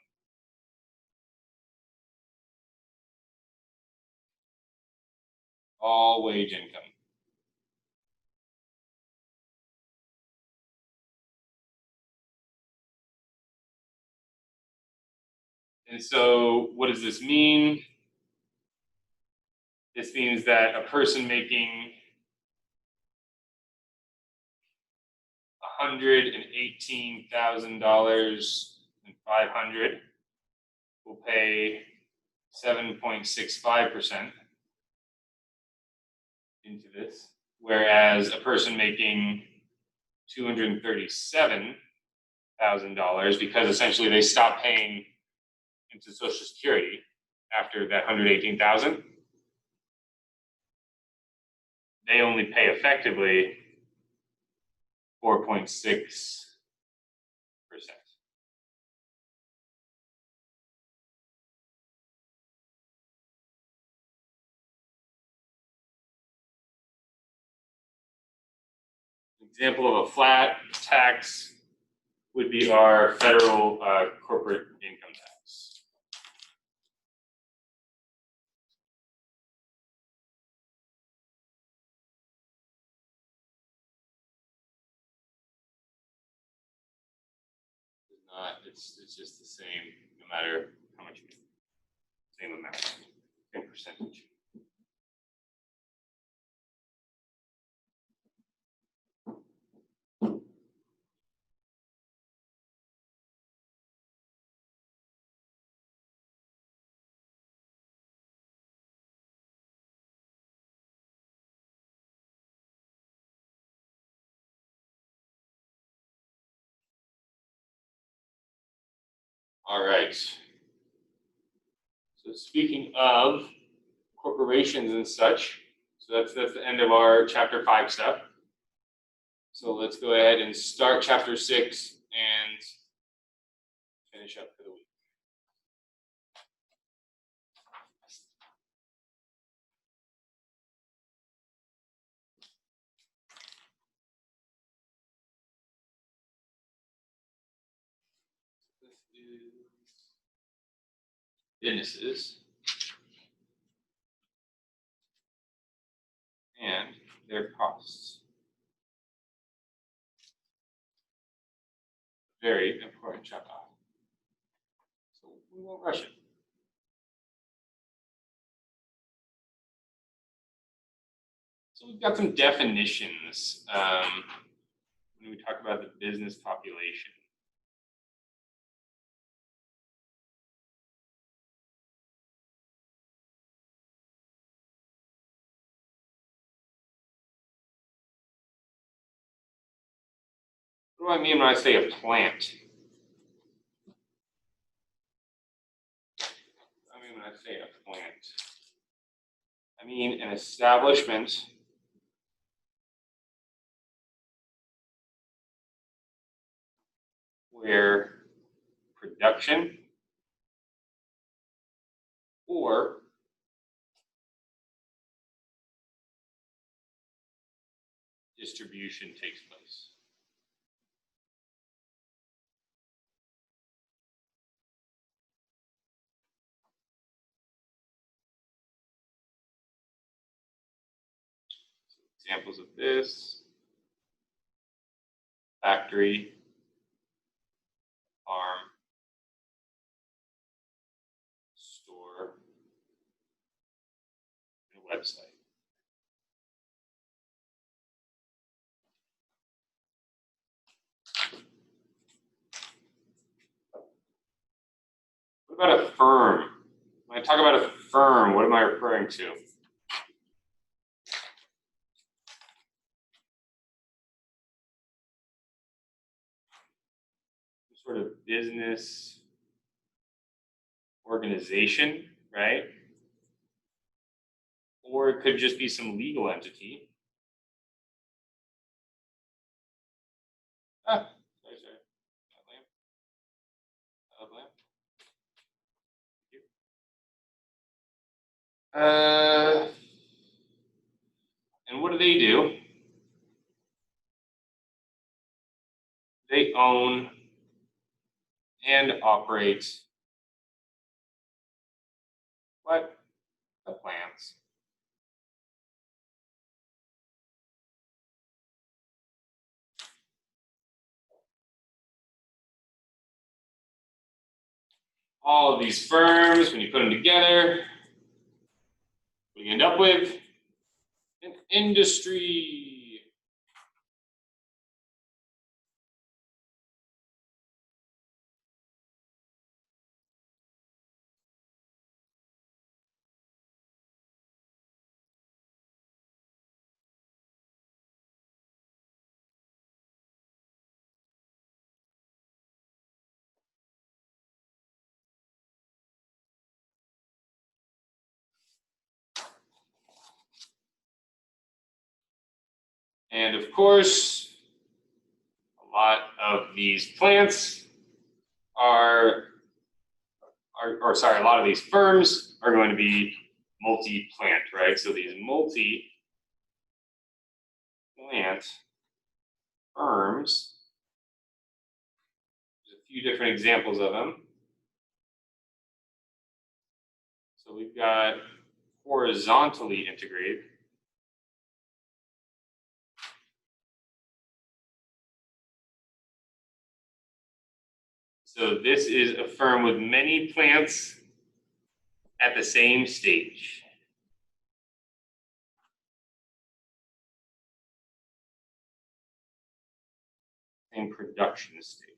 All wage income. And so what does this mean? This means that a person making $118,500 will pay 7.65% into this, whereas a person making $237,000, because essentially they stop paying into Social Security after that 118,000, they only pay effectively 4.6%. Example of a flat tax would be our federal corporate income tax. It's just the same, no matter how much you get. Same amount. percentage. All right. So speaking of corporations and such, so that's the end of our chapter 5 stuff. So let's go ahead and start chapter 6 and finish up for the week. This is businesses and their costs. Very important chapter. So we won't rush it. So we've got some definitions when we talk about the business population. What do I mean when I say a plant? I mean when I say a plant, I mean an establishment where production or distribution takes place. So examples of this: factory, farm, store, and website. What about a firm? When I talk about a firm, what am I referring to? Some sort of business organization, right? Or it could just be some legal entity. Sorry. Lamp. And what do? They own and operate what? The plants. All of these firms, when you put them together, what do you end up with? An industry. And of course, a lot of these plants a lot of these firms are going to be multi-plant, right? So these multi-plant firms, there's a few different examples of them. So we've got horizontally integrated. So this is a firm with many plants at the same stage. in production stage.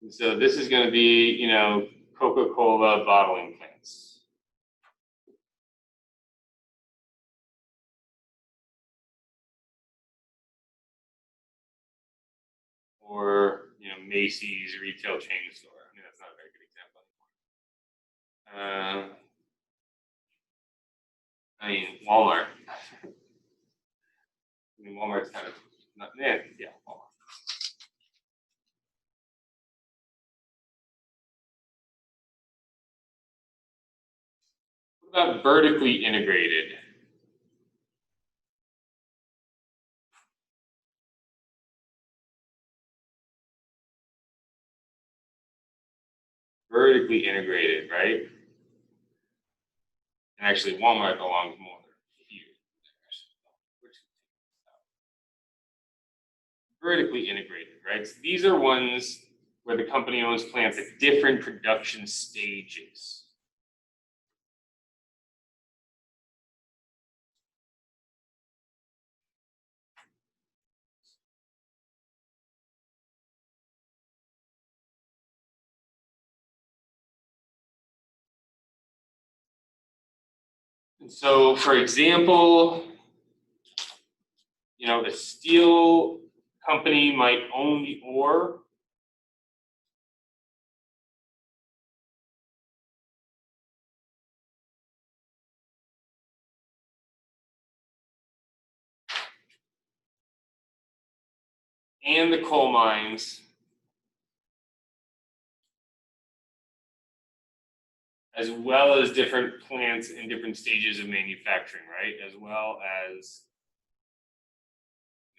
And so this is going to be, you know, Coca-Cola bottling plants. Or, you know, Macy's retail chain store. I mean, that's not a very good example. I mean, Walmart. I mean, Walmart's kind of not, yeah, Walmart. What about vertically integrated? Vertically integrated, right? And actually, Walmart belongs more here. Vertically integrated, right? So these are ones where the company owns plants at different production stages. And so, for example, you know, a steel company might own the ore. And the coal mines, as well as different plants in different stages of manufacturing, right? As well as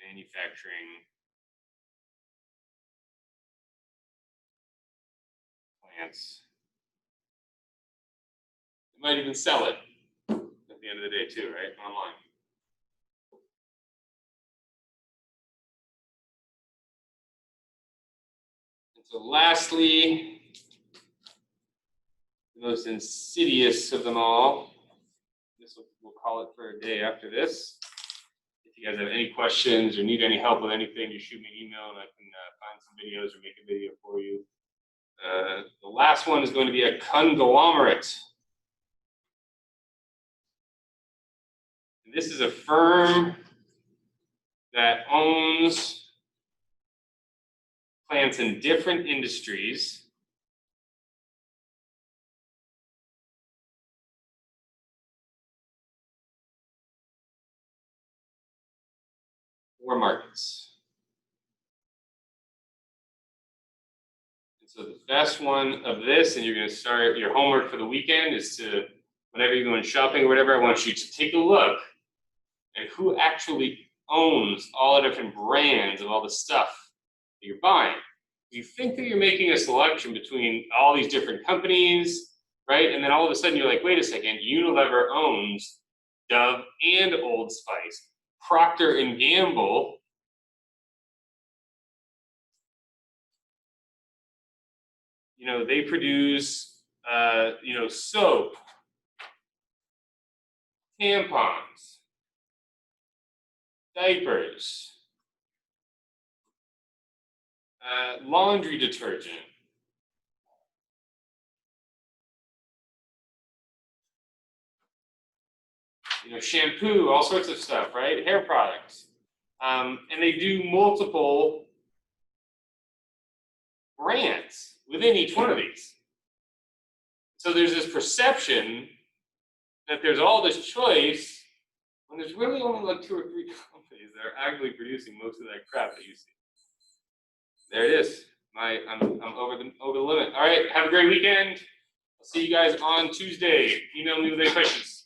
manufacturing plants. You might even sell it at the end of the day too, right? Online. And so lastly, the most insidious of them all, we'll call it for a day after this. If you guys have any questions or need any help with anything, you shoot me an email and I can find some videos or make a video for you. The last one is going to be a conglomerate. And this is a firm that owns plants in different industries. Or markets. And so the best one of this, and you're going to start your homework for the weekend, is to, whenever you're going shopping or whatever, I want you to take a look at who actually owns all the different brands of all the stuff that you're buying. You think that you're making a selection between all these different companies, right? And then all of a sudden you're like, wait a second, Unilever owns Dove and Old Spice. Procter and Gamble you know, they produce, you know, soap, tampons, diapers, laundry detergent. You know, shampoo, all sorts of stuff, right? Hair products. And they do multiple brands within each one of these. So there's this perception that there's all this choice when there's really only like 2 or 3 companies that are actually producing most of that crap that you see. There it is. I'm over the limit. All right, have a great weekend. I'll see you guys on Tuesday. Email me with any questions.